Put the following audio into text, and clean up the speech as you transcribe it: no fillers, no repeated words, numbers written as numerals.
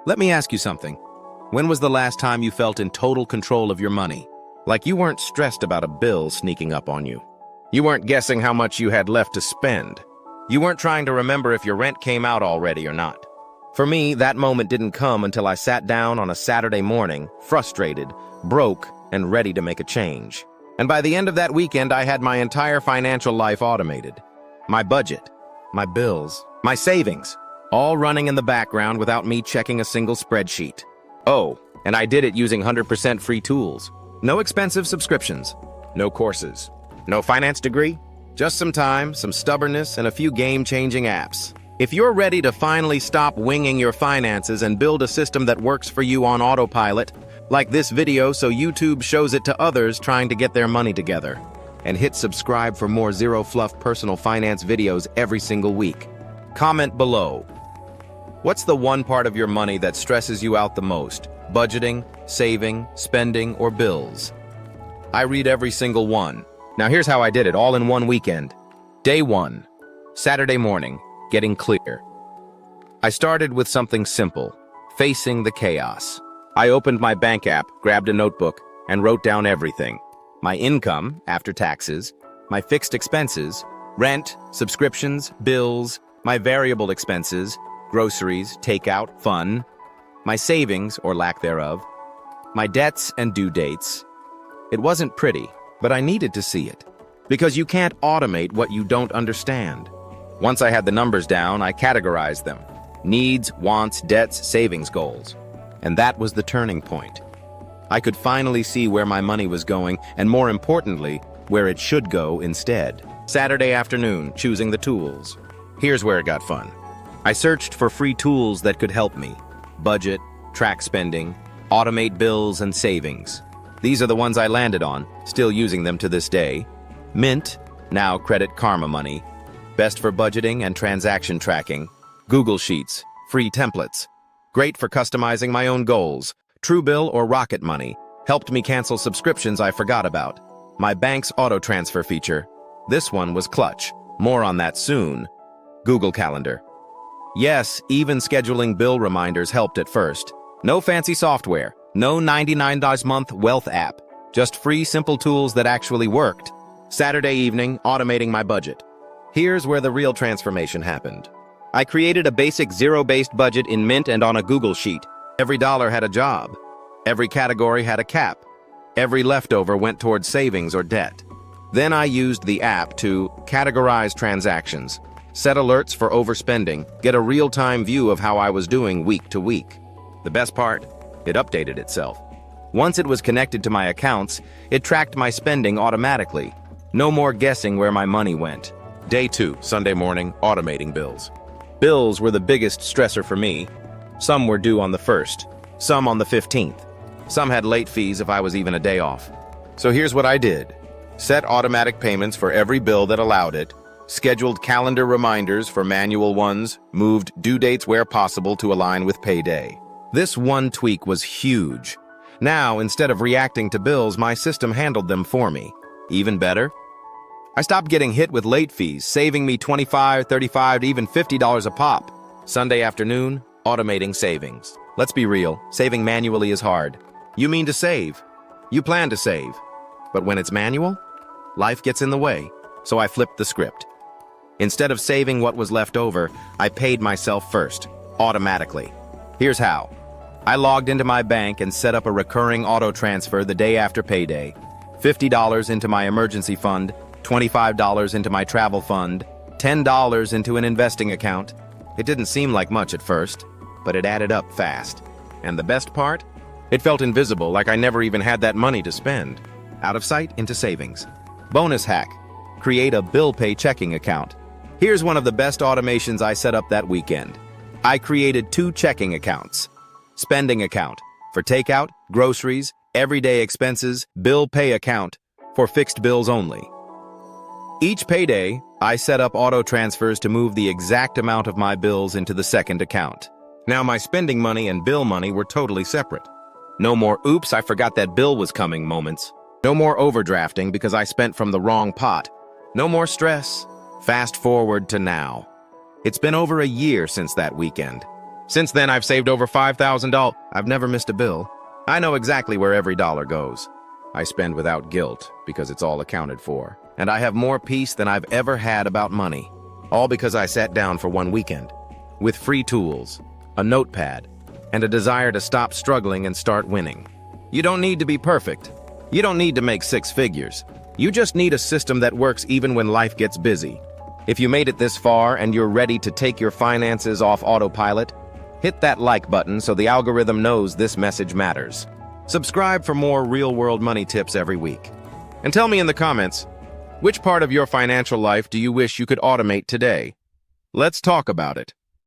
Let me ask you something. When was the last time you felt in total control of your money? Like you weren't stressed about a bill sneaking up on you. You weren't guessing how much you had left to spend. You weren't trying to remember if your rent came out already or not. For me, that moment didn't come until I sat down on a Saturday morning, frustrated, broke, and ready to make a change. And by the end of that weekend, I had my entire financial life automated. My budget, my bills, my savings, all running in the background without me checking a single spreadsheet. Oh, and I did it using 100% free tools. No expensive subscriptions, no courses, no finance degree, just some time, some stubbornness, and a few game-changing apps. If you're ready to finally stop winging your finances and build a system that works for you on autopilot, like this video so YouTube shows it to others trying to get their money together. And hit subscribe for more zero-fluff personal finance videos every single week. Comment below. What's the one part of your money that stresses you out the most? Budgeting, saving, spending, or bills? I read every single one. Now here's how I did it all in one weekend. Day 1, Saturday morning, getting clear. I started with something simple, facing the chaos. I opened my bank app, grabbed a notebook, and wrote down everything. My income, after taxes, my fixed expenses, rent, subscriptions, bills, my variable expenses, groceries, takeout, fun, my savings, or lack thereof, my debts and due dates. It wasn't pretty, but I needed to see it. Because you can't automate what you don't understand. Once I had the numbers down, I categorized them. Needs, wants, debts, savings goals. And that was the turning point. I could finally see where my money was going, and more importantly, where it should go instead. Saturday afternoon, choosing the tools. Here's where it got fun. I searched for free tools that could help me. Budget, track spending, automate bills and savings. These are the ones I landed on, still using them to this day. Mint, now Credit Karma Money. Best for budgeting and transaction tracking. Google Sheets, free templates. Great for customizing my own goals. Truebill or Rocket Money. Helped me cancel subscriptions I forgot about. My bank's auto transfer feature. This one was clutch. More on that soon. Google Calendar. Yes, even scheduling bill reminders helped at first. No fancy software. No $99 a month wealth app. Just free, simple tools that actually worked. Saturday evening, automating my budget. Here's where the real transformation happened. I created a basic zero-based budget in Mint and on a Google Sheet. Every dollar had a job. Every category had a cap. Every leftover went towards savings or debt. Then I used the app to categorize transactions, set alerts for overspending, get a real-time view of how I was doing week to week. The best part? It updated itself. Once it was connected to my accounts, it tracked my spending automatically. No more guessing where my money went. Day 2, Sunday morning, automating bills. Bills were the biggest stressor for me. Some were due on the 1st, some on the 15th. Some had late fees if I was even a day off. So here's what I did. Set automatic payments for every bill that allowed it, scheduled calendar reminders for manual ones, moved due dates where possible to align with payday. This one tweak was huge. Now, instead of reacting to bills, my system handled them for me. Even better? I stopped getting hit with late fees, saving me $25, $35, even $50 a pop. Sunday afternoon, automating savings. Let's be real, saving manually is hard. You mean to save. You plan to save. But when it's manual, life gets in the way. So I flipped the script. Instead of saving what was left over, I paid myself first, automatically. Here's how. I logged into my bank and set up a recurring auto transfer the day after payday. $50 into my emergency fund, $25 into my travel fund, $10 into an investing account. It didn't seem like much at first, but it added up fast. And the best part? It felt invisible, like I never even had that money to spend. Out of sight into savings. Bonus hack. Create a bill pay checking account. Here's one of the best automations I set up that weekend. I created 2 checking accounts. Spending account for takeout, groceries, everyday expenses, bill pay account for fixed bills only. Each payday, I set up auto transfers to move the exact amount of my bills into the second account. Now my spending money and bill money were totally separate. No more oops, I forgot that bill was coming moments. No more overdrafting because I spent from the wrong pot. No more stress. Fast forward to now. It's been over a year since that weekend. Since then, I've saved over $5,000. I've never missed a bill. I know exactly where every dollar goes. I spend without guilt because it's all accounted for. And I have more peace than I've ever had about money. All because I sat down for one weekend. With free tools, a notepad, and a desire to stop struggling and start winning. You don't need to be perfect. You don't need to make six figures. You just need a system that works even when life gets busy. If you made it this far and you're ready to take your finances off autopilot, hit that like button so the algorithm knows this message matters. Subscribe for more real-world money tips every week. And tell me in the comments, which part of your financial life do you wish you could automate today? Let's talk about it.